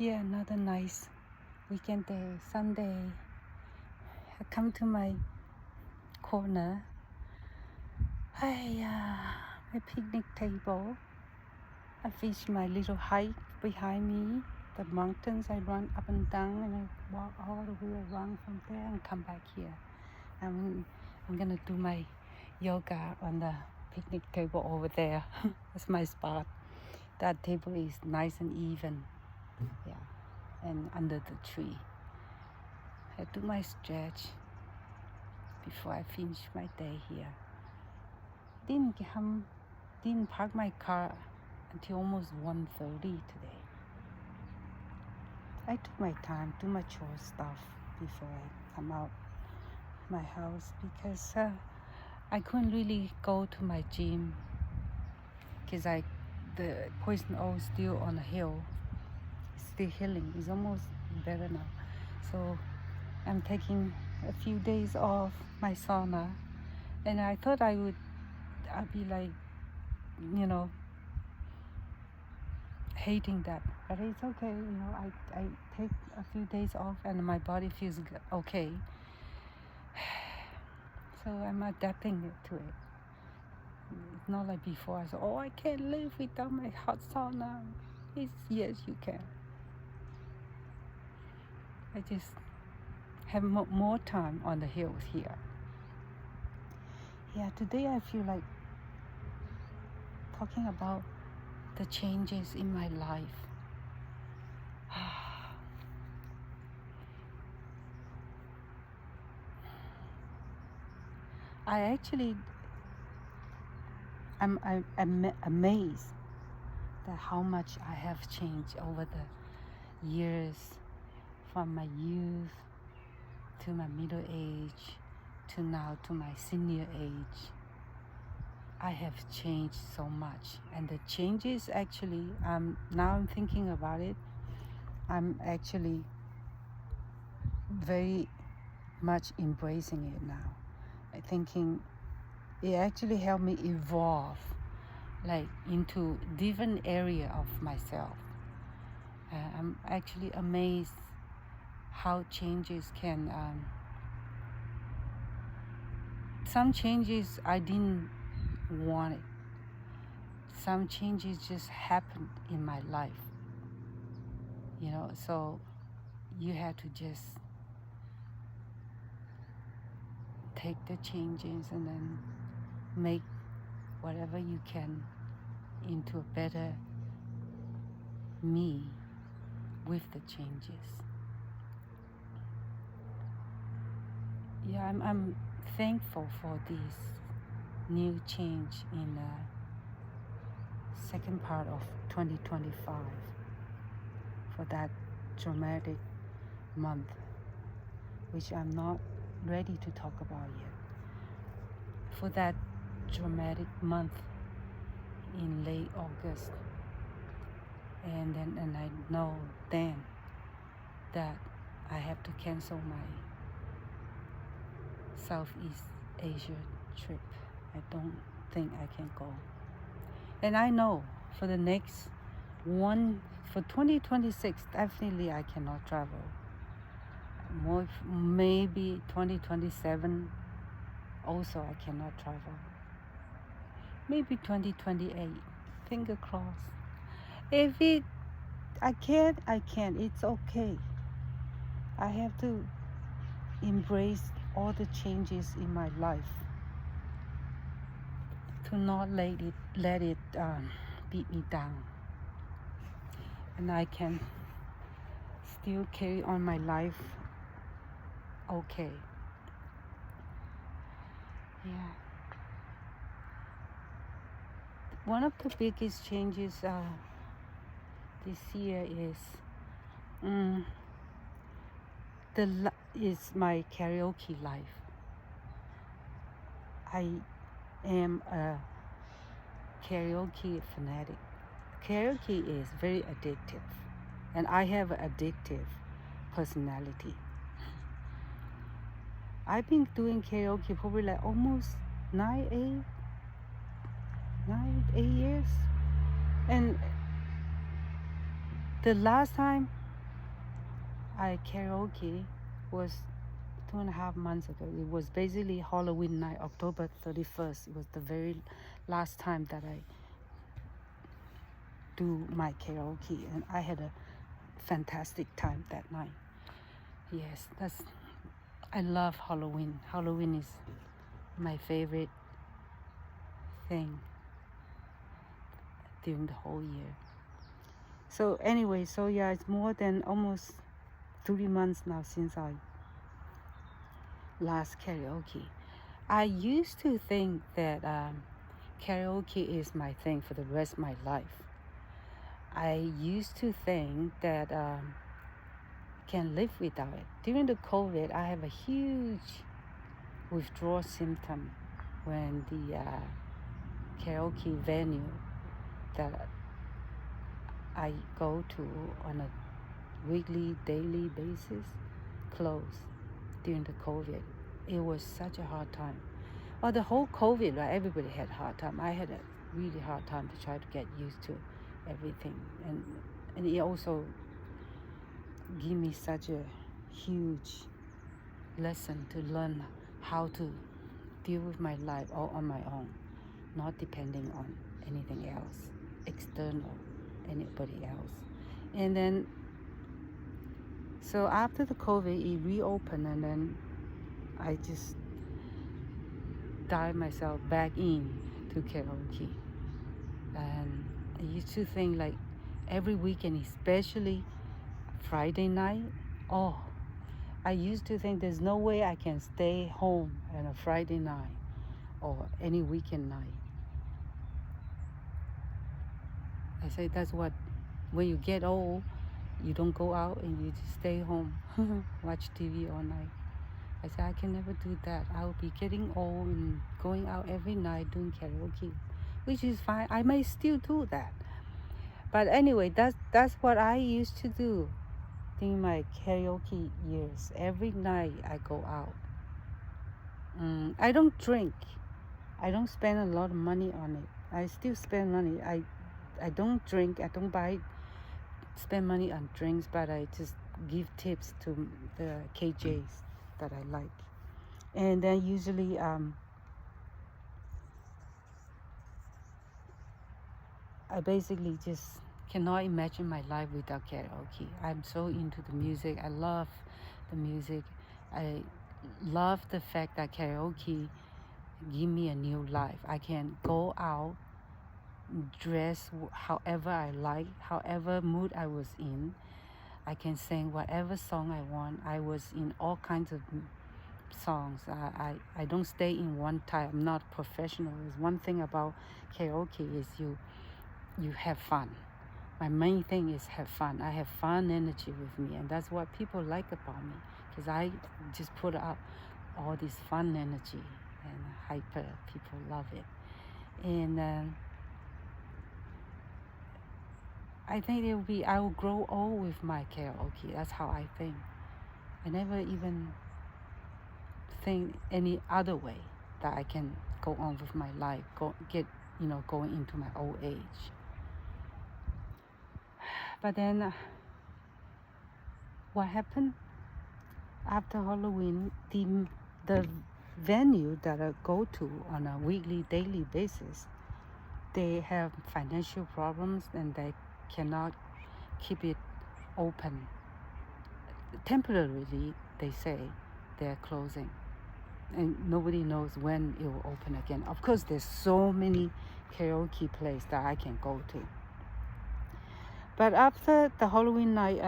here, another nice weekend day, Sunday. I come to my corner. My picnic table. I fish my little hike behind me. The mountains I run up and down, and I walk all the way around from there and come back here. I'm gonna do my yoga on the picnic table over there. That's my spot. That table is nice and even. Yeah, and under the tree. I do my stretch before I finish my day here. Didn't park my car until almost 1:30 today. I took my time, do my chore stuff before I come out my house because I couldn't really go to my gym because the poison oak is still on the hill. It's still healing. It's almost better now. So I'm taking a few days off my sauna, and I thought I'd be like, hating that, but it's okay. I take a few days off and my body feels okay. So I'm adapting it to it. It's not like before. I said, "Oh, I can't live without my hot sauna." It's yes, you can. I just have more time on the hills here. Yeah, today I feel like talking about the changes in my life. I'm amazed that how much I have changed over the years, from my youth to my middle age to now to my senior age. I have changed so much, and the changes actually, now I'm thinking about it, I'm actually very much embracing it now. I'm thinking it actually helped me evolve like into different area of myself. I'm actually amazed how changes can, some changes I didn't want it. Some changes just happened in my life, so you have to just take the changes and then make whatever you can into a better me with the changes. Yeah, I'm thankful for this new change in the second part of 2025, for that dramatic month, which I'm not ready to talk about yet. For that dramatic month in late August, and I know then that I have to cancel my Southeast Asia trip. I don't think I can go. And I know for the next for 2026, definitely I cannot travel. Maybe 2027 also I cannot travel. Maybe 2028, finger crossed. If I can't, it's okay. I have to embrace all the changes in my life, to not let it beat me down, and I can still carry on my life okay. Yeah. One of the biggest changes this year is is my karaoke life. I am a karaoke fanatic. Karaoke is very addictive, and I have an addictive personality. I've been doing karaoke probably like almost 8 years, and the last time I karaoke was 2.5 months ago. It was basically Halloween night, October 31st. It was the very last time that I do my karaoke, and I had a fantastic time that night. Yes, I love Halloween. Halloween is my favorite thing during the whole year. So anyway, so yeah, it's more than almost 3 months now since I last karaoke. I used to think that karaoke is my thing for the rest of my life. I used to think that can live without it. During the COVID, I have a huge withdrawal symptom when the karaoke venue that I go to on a weekly, daily basis closed during the COVID. It was such a hard time. Well, the whole COVID, right, everybody had a hard time. I had a really hard time to try to get used to everything. And it also gave me such a huge lesson to learn how to deal with my life all on my own, not depending on anything else, external, anybody else. And then, so after the COVID, it reopened, and then I just dive myself back in to karaoke. And I used to think like every weekend, especially Friday night, oh, I used to think there's no way I can stay home on a Friday night or any weekend night. I say that's what, when you get old, you don't go out and you just stay home, watch TV all night. I said, I can never do that. I will be getting old and going out every night doing karaoke, which is fine. I may still do that. But anyway, that's what I used to do during my karaoke years. Every night I go out. I don't drink. I don't spend a lot of money on it. I still spend money. I don't drink. I don't spend money on drinks, but I just give tips to the KJs that I like. And then usually I basically just cannot imagine my life without karaoke. I'm so into the music. I love the music. I love the fact that karaoke give me a new life. I can go out, dress however I like, however mood I was in. I can sing whatever song I want. I was in all kinds of songs. I don't stay in one type. I'm not professional. There's one thing about karaoke is you have fun. My main thing is have fun. I have fun energy with me, and that's what people like about me, because I just put out all this fun energy and hyper. People love it. And I think I will grow old with my karaoke. That's how I think. I never even think any other way that I can go on with my life, going into my old age. But then what happened after Halloween, the venue that I go to on a weekly, daily basis, they have financial problems and they cannot keep it open. Temporarily, they say they're closing, and nobody knows when it will open again. Of course, there's so many karaoke places that I can go to. But after the Halloween night,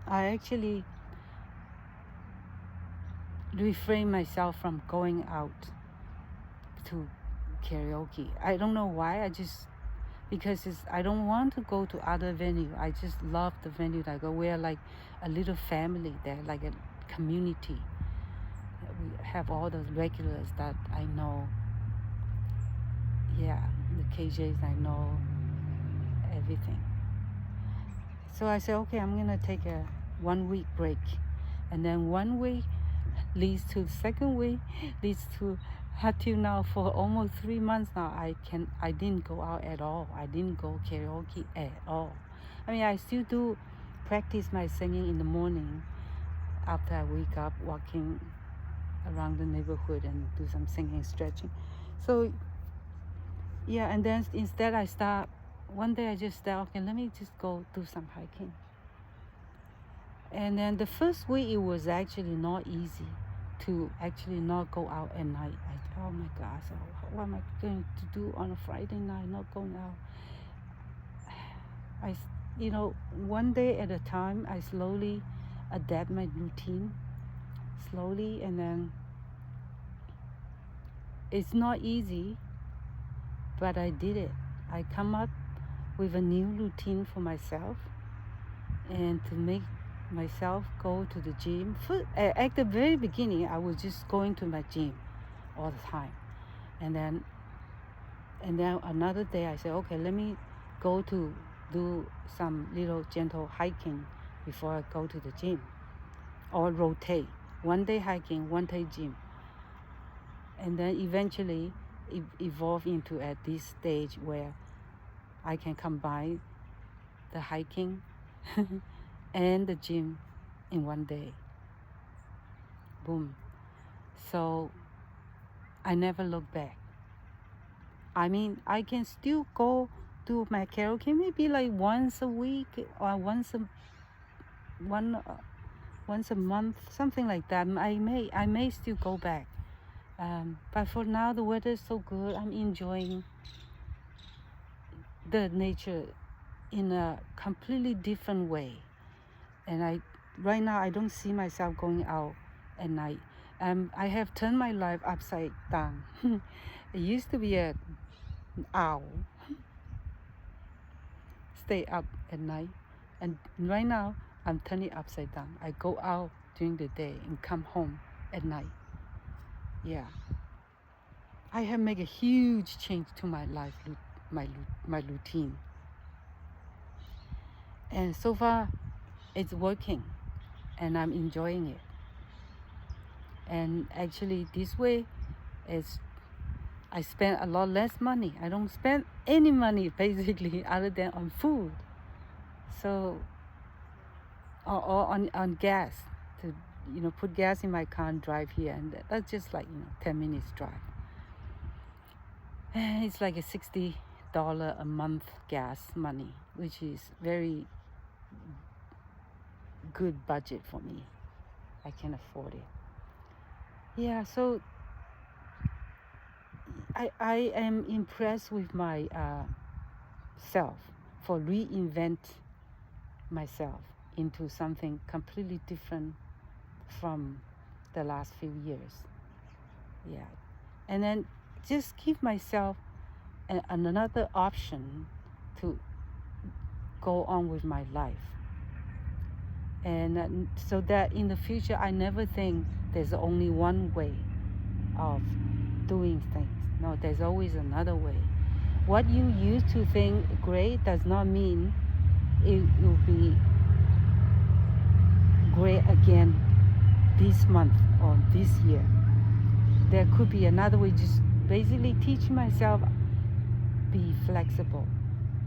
I actually refrain myself from going out to karaoke. I don't know why. Because I don't want to go to other venue. I just love the venue that I go. We're like a little family there, like a community. We have all those regulars that I know. Yeah, the KJs I know, everything. So I said, okay, I'm gonna take a 1 week break, and then 1 week leads to the second week, leads to until now for almost 3 months now. I didn't go out at all. I didn't go karaoke at all. I mean, I still do practice my singing in the morning after I wake up, walking around the neighborhood and do some singing, stretching. So yeah, and then instead one day I just said, okay, let me just go do some hiking. And then the first week it was actually not easy to actually not go out at night. Oh my gosh, what am I going to do on a Friday night, not going out? One day at a time, I slowly adapt my routine, slowly, and then it's not easy, but I did it. I come up with a new routine for myself and to make myself go to the gym. At the very beginning, I was just going to my gym all the time. And then another day I said, okay, let me go to do some little gentle hiking before I go to the gym, or rotate. One day hiking, one day gym. And then eventually it evolved into at this stage where I can combine the hiking and the gym in one day. Boom. So I never look back. I mean, I can still go do my karaoke maybe like once a week or once a month, something like that. I may still go back. But for now, the weather is so good. I'm enjoying the nature in a completely different way. And right now, I don't see myself going out at night. I have turned my life upside down. It used to be an owl, stay up at night, and right now I'm turning upside down. I go out during the day and come home at night. Yeah, I have made a huge change to my life, my routine, and so far it's working, and I'm enjoying it. And actually, this way, I spend a lot less money. I don't spend any money basically other than on food. So, or on gas, to put gas in my car and drive here, and that's just like 10 minutes drive. And it's like a $60 a month gas money, which is very good budget for me. I can afford it. Yeah, so I am impressed with my self for reinvent myself into something completely different from the last few years. Yeah, and then just give myself another option to go on with my life, and so that in the future I never think there's only one way of doing things. No, there's always another way. What you used to think great does not mean it will be great again this month or this year. There could be another way. Just basically teach myself, be flexible,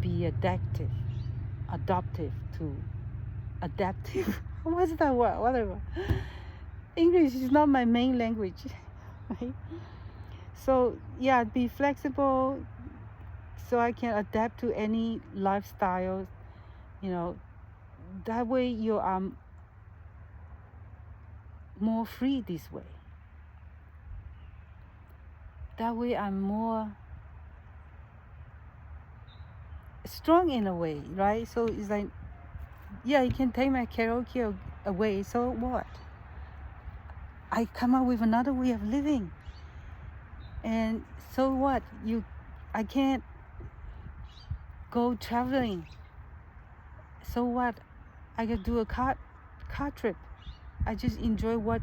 be adaptive what's that word? Whatever. English is not my main language, right? So yeah, be flexible so I can adapt to any lifestyle. That way you are more free this way. That way I'm more strong in a way, right? So it's like, yeah, you can take my karaoke away, so what? I come up with another way of living. And so what? I can't go traveling. So what? I could do a car trip. I just enjoy what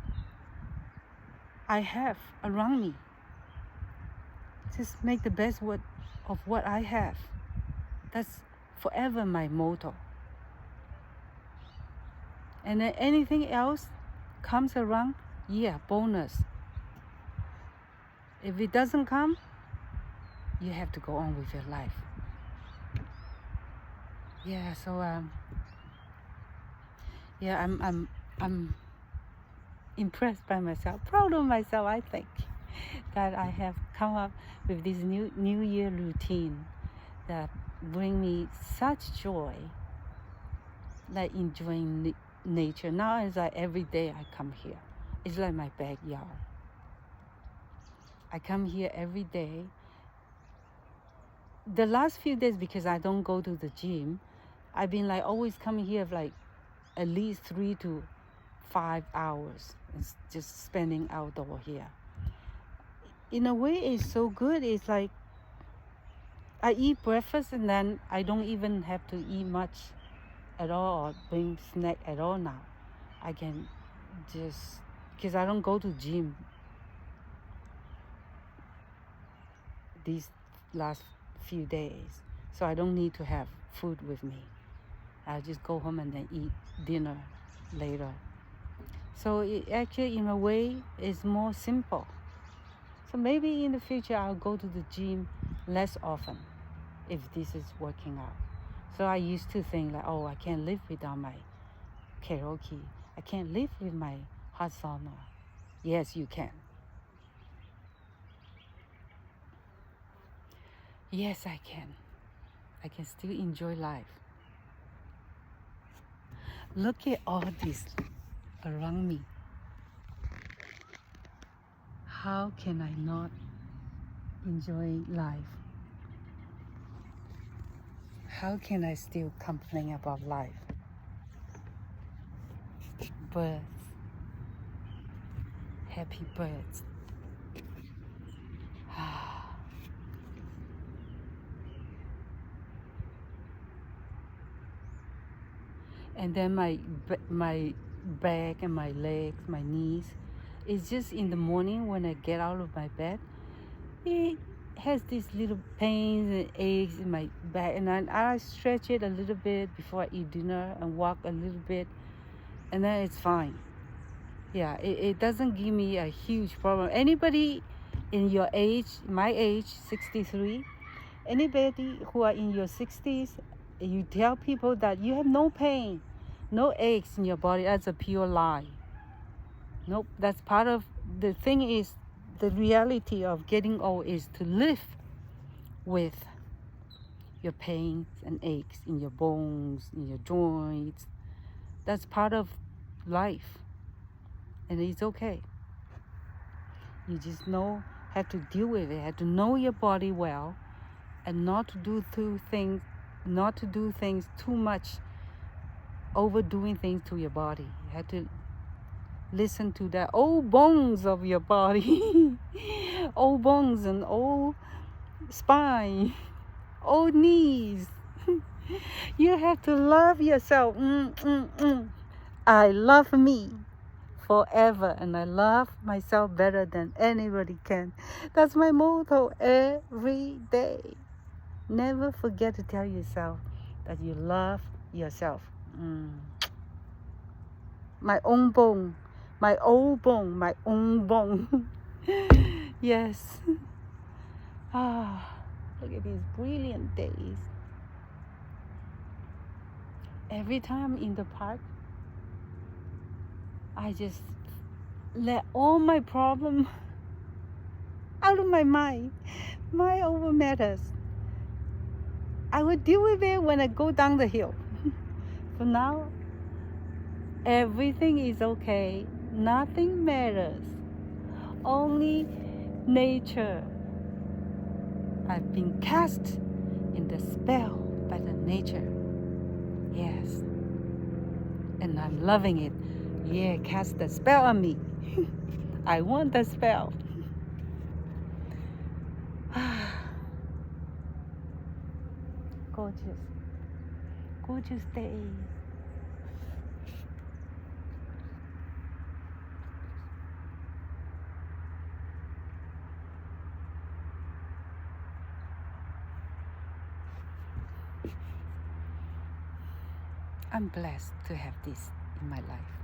I have around me. Just make the best of what I have. That's forever my motto. And then anything else comes around, yeah, bonus. If it doesn't come, you have to go on with your life. Yeah, so Yeah, I'm impressed by myself, proud of myself, I think, that I have come up with this new year routine that bring me such joy, like enjoying nature. Now it's like every day I come here. It's like my backyard. I come here every day. The last few days, because I don't go to the gym, I've been like always coming here like at least 3 to 5 hours and just spending outdoor here. In a way, it's so good. It's like I eat breakfast and then I don't even have to eat much at all or bring snack at all now. I can just, because I don't go to gym these last few days, so I don't need to have food with me. I'll just go home and then eat dinner later. So it actually, in a way, is more simple. So maybe in the future I'll go to the gym less often if this is working out. So I used to think like, oh, I can't live without my karaoke. I can't live with my hot sauna. Yes, you can. Yes, I can. I can still enjoy life. Look at all this around me. How can I not enjoy life? How can I still complain about life? Birds, happy birds. And then my back and my legs, my knees. It's just in the morning when I get out of my bed, it has these little pains and aches in my back, and then I stretch it a little bit before I eat dinner and walk a little bit, and then it's fine. Yeah, it doesn't give me a huge problem. Anybody in your age, my age, 63, anybody who are in your 60s, you tell people that you have no pain, no aches in your body, that's a pure lie. Nope, that's part of the thing. Is the reality of getting old is to live with your pains and aches in your bones, in your joints. That's part of life, and it's okay. You just have to deal with it, have to know your body well, and not to do things too much, overdoing things to your body. You have to listen to the old bones of your body, old bones and old spine, old knees. You have to love yourself. I love me forever, and I love myself better than anybody can. That's my motto every day. Never forget to tell yourself that you love yourself. My own bone, my old bone, my own bone. Yes. Look at these brilliant days. Every time in the park, I just let all my problem out of my mind. My over matters. I will deal with it when I go down the hill. For now, everything is okay. Nothing matters. Only nature. I've been cast in the spell by the nature. Yes. And I'm loving it. Yeah, cast the spell on me. I want the spell. Gorgeous. Gorgeous day. I'm blessed to have this in my life.